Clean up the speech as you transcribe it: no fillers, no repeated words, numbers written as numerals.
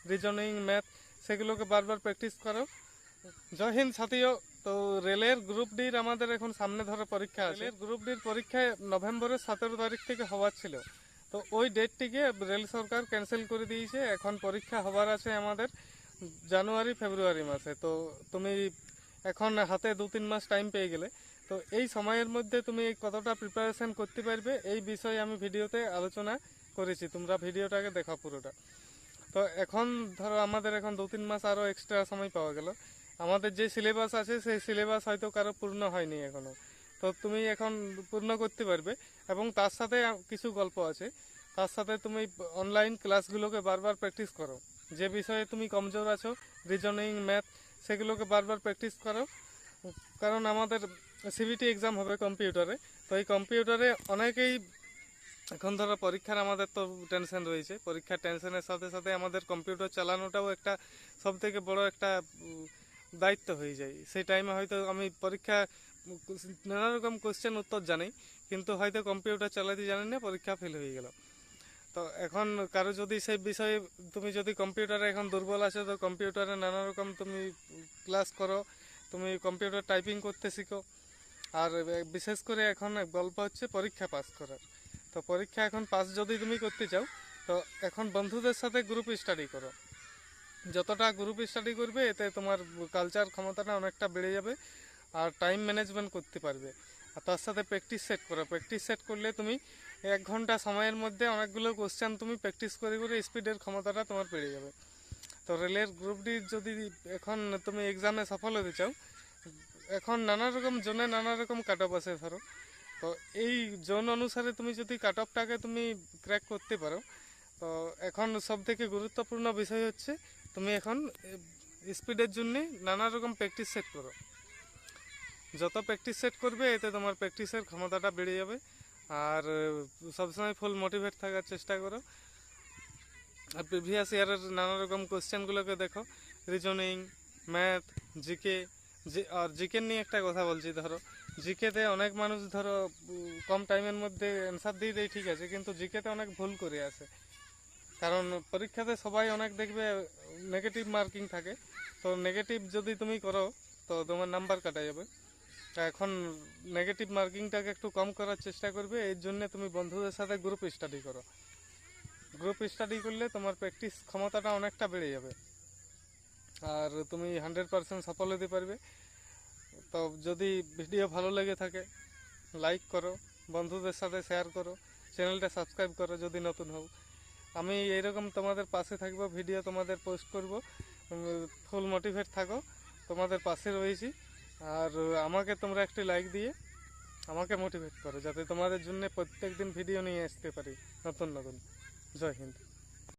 Reasoning, math, সেগুলোকে বারবার practice করো। জয় হিন্দ সাথীও। তো রেলের গ্রুপ ডির আমাদের এখন সামনে ধরো পরীক্ষা আছে। রেলের গ্রুপ ডির পরীক্ষায় নভেম্বরের 17 তারিখ থেকে হওয়ার ছিল, তো ওই ডেটটিকে রেল সরকার ক্যান্সেল করে দিয়েছে। এখন পরীক্ষা হবার আছে আমাদের জানুয়ারি ফেব্রুয়ারি মাসে। তো তুমি এখন হাতে 2-3 মাস টাইম পেয়ে গেলে, তো এই সময়ের মধ্যে তুমি কতটা প্রিপারেশন করতে পারবে এই বিষয়ে আমি ভিডিওতে আলোচনা করেছি, তোমরা ভিডিওটাকে দেখো পুরোটা। তো এখন ধরো আমাদের এখন 2-3 মাস আরও এক্সট্রা সময় পাওয়া গেল। আমাদের যে সিলেবাস আছে সেই সিলেবাস হয়তো কারো পূর্ণ হয়নি এখনও, তো তুমি এখন পূর্ণ করতে পারবে। এবং তার সাথে কিছু গল্প আছে, তার সাথে তুমি অনলাইন ক্লাসগুলোকে বারবার প্র্যাকটিস করো। যে বিষয়ে তুমি কমজোর আছো, রিজনিং, ম্যাথ, সেগুলোকে বারবার প্র্যাকটিস করো। কারণ আমাদের সিবিটি এক্সাম হবে কম্পিউটারে, তো এই কম্পিউটারে অনেকেই এখন ধরো পরীক্ষার আমাদের তো টেনশন রয়েছে, পরীক্ষার টেনশনের সাথে সাথে আমাদের কম্পিউটার চালানোটাও একটা সব থেকে বড় একটা দায়িত্ব হয়ে যায়। সেই টাইমে হয়তো আমি পরীক্ষা নানা রকম কোশ্চেন উত্তর জানি, কিন্তু হয়তো কম্পিউটার চালাতে জানি না, পরীক্ষা ফেল হয়ে গেল। তো এখন কারো যদি সেই বিষয়ে তুমি যদি কম্পিউটারে এখন দুর্বল আছো, তো কম্পিউটারে নানা রকম তুমি ক্লাস করো, তুমি কম্পিউটার টাইপিং করতে শিখো। আর বিশেষ করে এখন গল্প হচ্ছে পরীক্ষা পাস করার। তো পরীক্ষা এখন পাস যদি তুমি করতে চাও, তো এখন বন্ধুদের সাথে গ্রুপ স্টাডি করো। যতটা গ্রুপ স্টাডি করবে এতে তোমার কালচার ক্ষমতাটা অনেকটা বেড়ে যাবে, আর টাইম ম্যানেজমেন্ট করতে পারবে। আর তার সাথে প্র্যাকটিস সেট করো। প্র্যাকটিস সেট করলে তুমি 1 ঘন্টা সময়ের মধ্যে অনেকগুলো কোশ্চেন তুমি প্র্যাকটিস করে করে স্পিডের ক্ষমতাটা তোমার বেড়ে যাবে। তো রেলের গ্রুপ ডি যদি এখন তুমি এক্সামে সফল হতে চাও, এখন নানা রকম জোনে নানা রকম কাট অফ আছে ধরো। তো এই জোন অনুসারে তুমি যদি কাট অফটাকে তুমি ক্র্যাক করতে পারো, তো এখন সব থেকে গুরুত্বপূর্ণ বিষয় হচ্ছে তুমি এখন স্পিডের জন্য নানা রকম প্র্যাকটিস সেট করো। যত প্র্যাকটিস সেট করবে এতে তোমার প্র্যাকটিসের ক্ষমতাটা বেড়ে যাবে। আর সবসময় ফুল মোটিভেট থাকার চেষ্টা করো। আর প্রিভিয়াস ইয়ারের নানা রকম কোশ্চেনগুলোকে দেখো, রিজনিং, ম্যাথ, জিকে। আর জিকে নিয়ে একটা কথা বলছি, ধরো জিকেতে অনেক মানুষ ধরো কম টাইমের মধ্যে অ্যান্সার দিয়ে দেয়, ঠিক আছে, কিন্তু জিকেতে অনেক ভুল করে আসে। কারণ পরীক্ষাতে সবাই অনেক দেখবে নেগেটিভ মার্কিং থাকে, তো নেগেটিভ যদি তুমি করো তো তোমার নাম্বার কাটা যাবে। তা এখন নেগেটিভ মার্কিংটাকে একটু কম করার চেষ্টা করবে, এর জন্য তুমি বন্ধুদের সাথে গ্রুপ স্টাডি করো। গ্রুপ স্টাডি করলে তোমার প্র্যাকটিস ক্ষমতাটা অনেকটা বেড়ে যাবে, আর তুমি 100% সফল হতে পারবে। তো যদি ভিডিও ভালো লেগে থাকে লাইক করো, বন্ধুদের সাথে শেয়ার করো, চ্যানেলটা সাবস্ক্রাইব করো যদি নতুন হও। আমি এইরকম তোমাদের পাশে থাকবো, ভিডিও তোমাদের পোস্ট করব। ফুল মোটিভেট থাকো, তোমাদের পাশে রয়েছি। আর আমাকে তোমরা একটি লাইক দিয়ে আমাকে মোটিভেট করো, যাতে তোমাদের জন্য প্রত্যেক দিন ভিডিও নিয়ে আসতে পারি নতুন নতুন। জয় হিন্দ।